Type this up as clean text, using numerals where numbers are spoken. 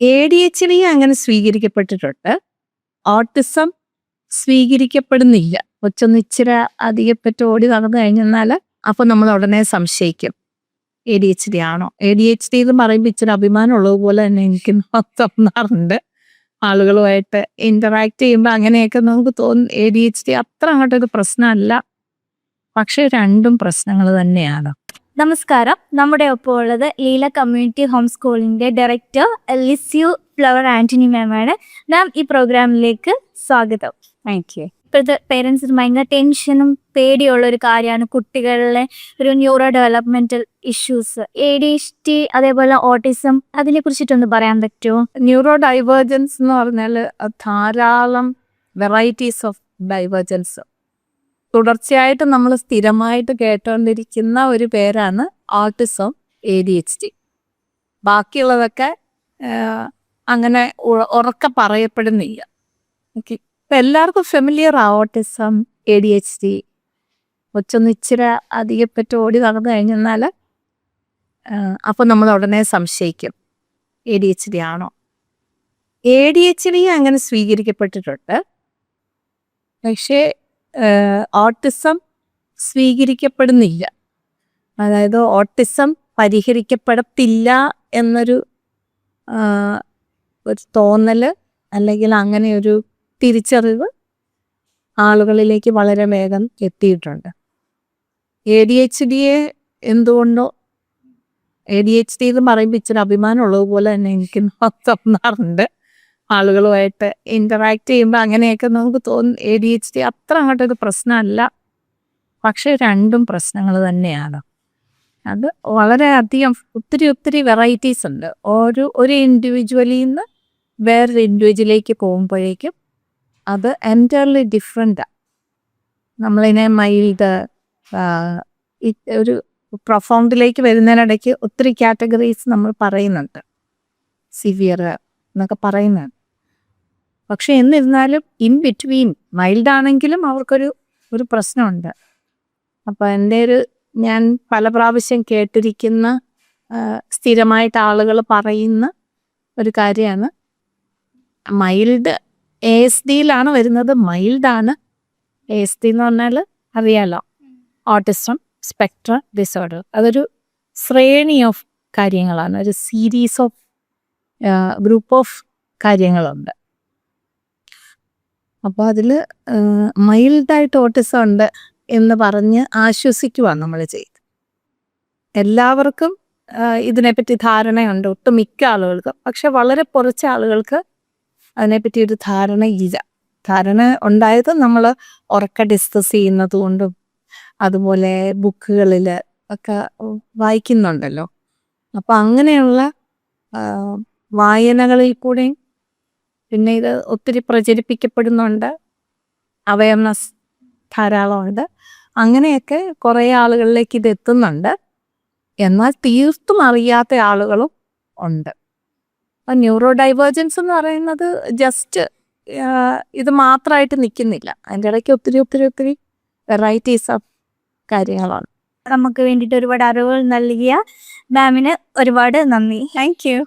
ADHD അങ്ങനെ സ്വീകരിക്കപ്പെട്ടിട്ടുണ്ട്. Autism സ്വീകരിക്കപ്പെടുന്നില്ല. കൊച്ചൊന്ന് ഇച്ചിരി അധികപ്പറ്റ് ഓടി നടന്നു കഴിഞ്ഞെന്നാല് അപ്പൊ നമ്മൾ ഉടനെ സംശയിക്കും. ADHD ആണോ? ADHD എന്ന് പറയുമ്പോൾ ഇച്ചിരി അഭിമാനമുള്ളത് പോലെ തന്നെ എനിക്ക് തോന്നാറുണ്ട്. ആളുകളുമായിട്ട് ഇന്ററാക്ട് ചെയ്യുമ്പോൾ അങ്ങനെയൊക്കെ നമുക്ക് തോന്നും ADHD അത്ര അങ്ങോട്ടൊരു പ്രശ്നമല്ല. പക്ഷെ രണ്ടും പ്രശ്നങ്ങൾ തന്നെയാണ്. നമസ്കാരം. നമ്മുടെ ഒപ്പം ഉള്ളത് ലീല കമ്മ്യൂണിറ്റി ഹോം സ്കൂളിന്റെ ഡയറക്ടർ ലിസ്യു ഫ്ലവർ ആന്റണി മാമാണ്. മാം, ഈ പ്രോഗ്രാമിലേക്ക് സ്വാഗതം. Thank you. ഇപ്പോഴത്തെ പേരൻസിന് ഭയങ്കര ടെൻഷനും പേടിയുള്ള ഒരു കാര്യമാണ് കുട്ടികളിലെ ഒരു ന്യൂറോ ഡെവലപ്മെന്റൽ ഇഷ്യൂസ്, ADHD അതേപോലെ ഓട്ടിസം. അതിനെ കുറിച്ചിട്ടൊന്ന് പറയാൻ പറ്റുമോ? ന്യൂറോ ഡൈവേർജൻസ് എന്ന് പറഞ്ഞാൽ ധാരാളം വെറൈറ്റീസ് ഓഫ് ഡൈവേർജൻസ് തുടർച്ചയായിട്ട് നമ്മൾ സ്ഥിരമായിട്ട് കേട്ടുകൊണ്ടിരിക്കുന്ന ഒരു പേരാണ് ഓട്ടിസം, ADHD. ബാക്കിയുള്ളതൊക്കെ അങ്ങനെ ഉറക്കെ പറയപ്പെടുന്നില്ല. ഓക്കെ, ഇപ്പം എല്ലാവർക്കും ഫെമിലിയർ ഓട്ടിസം, ADHD. കൊച്ചൊന്ന് ഇച്ചിരി അധികപ്പറ്റ് ഓടി നടന്നു കഴിഞ്ഞെന്നാൽ അപ്പം നമ്മൾ ഉടനെ സംശയിക്കും ADHD ആണോ? ADHD അങ്ങനെ സ്വീകരിക്കപ്പെട്ടിട്ടുണ്ട്. പക്ഷേ ഓട്ടിസം സ്വീകരിക്കപ്പെടുന്നില്ല. അതായത് ഓട്ടിസം പരിഹരിക്കപ്പെടത്തില്ല എന്നൊരു തോന്നല് അല്ലെങ്കിൽ അങ്ങനെ ഒരു തിരിച്ചറിവ് ആളുകളിലേക്ക് വളരെ വേഗം എത്തിയിട്ടുണ്ട്. ADHDയെ എന്തുകൊണ്ടോ ADHD എന്ന് പറയുമ്പോൾ ഇച്ചിരി അഭിമാനമുള്ളത് പോലെ തന്നെ എനിക്ക് തോന്നാറുണ്ട്. ആളുകളുമായിട്ട് ഇന്ററാക്ട് ചെയ്യുമ്പോൾ അങ്ങനെയൊക്കെ നമുക്ക് തോന്നും ADHD അത്ര അങ്ങോട്ടൊരു പ്രശ്നമല്ല. പക്ഷെ രണ്ടും പ്രശ്നങ്ങൾ തന്നെയാണ്. അത് വളരെയധികം ഒത്തിരി വെറൈറ്റീസ് ഉണ്ട്. ഒരു ഇൻഡിവിജ്വലിൽ നിന്ന് വേറൊരു ഇൻഡിവിജ്വലിലേക്ക് പോകുമ്പോഴേക്കും അത് എൻറ്റയർലി ഡിഫറെൻ്റാണ്. നമ്മളിതിനെ മൈൽഡ്, ഒരു പ്രൊഫൗണ്ടിലേക്ക് വരുന്നതിനിടയ്ക്ക് ഒത്തിരി കാറ്റഗറീസ് നമ്മൾ പറയുന്നുണ്ട്, സിവിയർ എന്നൊക്കെ പറയുന്നുണ്ട്. പക്ഷെ എന്നിരുന്നാലും ഇൻ ബിറ്റ്വീൻ മൈൽഡ് ആണെങ്കിലും അവർക്കൊരു പ്രശ്നമുണ്ട്. അപ്പോൾ ഞാൻ പല പ്രാവശ്യം കേട്ടിരിക്കുന്ന സ്ഥിരമായിട്ട് ആളുകൾ പറയുന്ന ഒരു കാര്യമാണ്, മൈൽഡ് ASDയിലാണ് വരുന്നത്. മൈൽഡാണ് ASD എന്ന് പറഞ്ഞാൽ അറിയാലോ, ഓട്ടിസം സ്പെക്ട്രം ഡിസോർഡർ. അതൊരു ശ്രേണി ഓഫ് കാര്യങ്ങളാണ്, ഒരു സീരീസ് ഓഫ് ഗ്രൂപ്പ് ഓഫ് കാര്യങ്ങളുണ്ട്. അപ്പോൾ അതിൽ മൈൽഡായിട്ട് ഓട്ടിസം ഉണ്ട് എന്ന് പറഞ്ഞ് ആശ്വസിക്കുവാണ് നമ്മൾ ചെയ്ത്. എല്ലാവർക്കും ഇതിനെപ്പറ്റി ധാരണയുണ്ട്, ഒട്ടുമിക്ക ആളുകൾക്ക്. പക്ഷെ വളരെ കുറച്ച് ആളുകൾക്ക് അതിനെപ്പറ്റി ഒരു ധാരണയില്ല. ധാരണ ഉണ്ടായത് നമ്മൾ ഉറക്കെ ഡിസ്കസ് ചെയ്യുന്നത് കൊണ്ടും അതുപോലെ ബുക്കുകളിൽ ഒക്കെ വായിക്കുന്നുണ്ടല്ലോ. അപ്പം അങ്ങനെയുള്ള വായനകളിൽ കൂടെയും പിന്നെ ഇത് ഒത്തിരി പ്രചരിപ്പിക്കപ്പെടുന്നുണ്ട്, അവയർനെസ് ധാരാളമുണ്ട്. അങ്ങനെയൊക്കെ കുറേ ആളുകളിലേക്ക് ഇത് എത്തുന്നുണ്ട്. എന്നാൽ തീർത്തും അറിയാത്ത ആളുകളും ഉണ്ട്. അപ്പം ന്യൂറോ ഡൈവേർജൻസ് എന്ന് പറയുന്നത് ജസ്റ്റ് ഇത് മാത്രമായിട്ട് നിൽക്കുന്നില്ല. അതിൻ്റെ ഇടയ്ക്ക് ഒത്തിരി വെറൈറ്റീസ് ഓഫ് കാര്യങ്ങളാണ്. നമുക്ക് വേണ്ടിയിട്ട് ഒരുപാട് അറിവുകൾ നൽകിയ മാമിന് ഒരുപാട് നന്ദി. Thank you.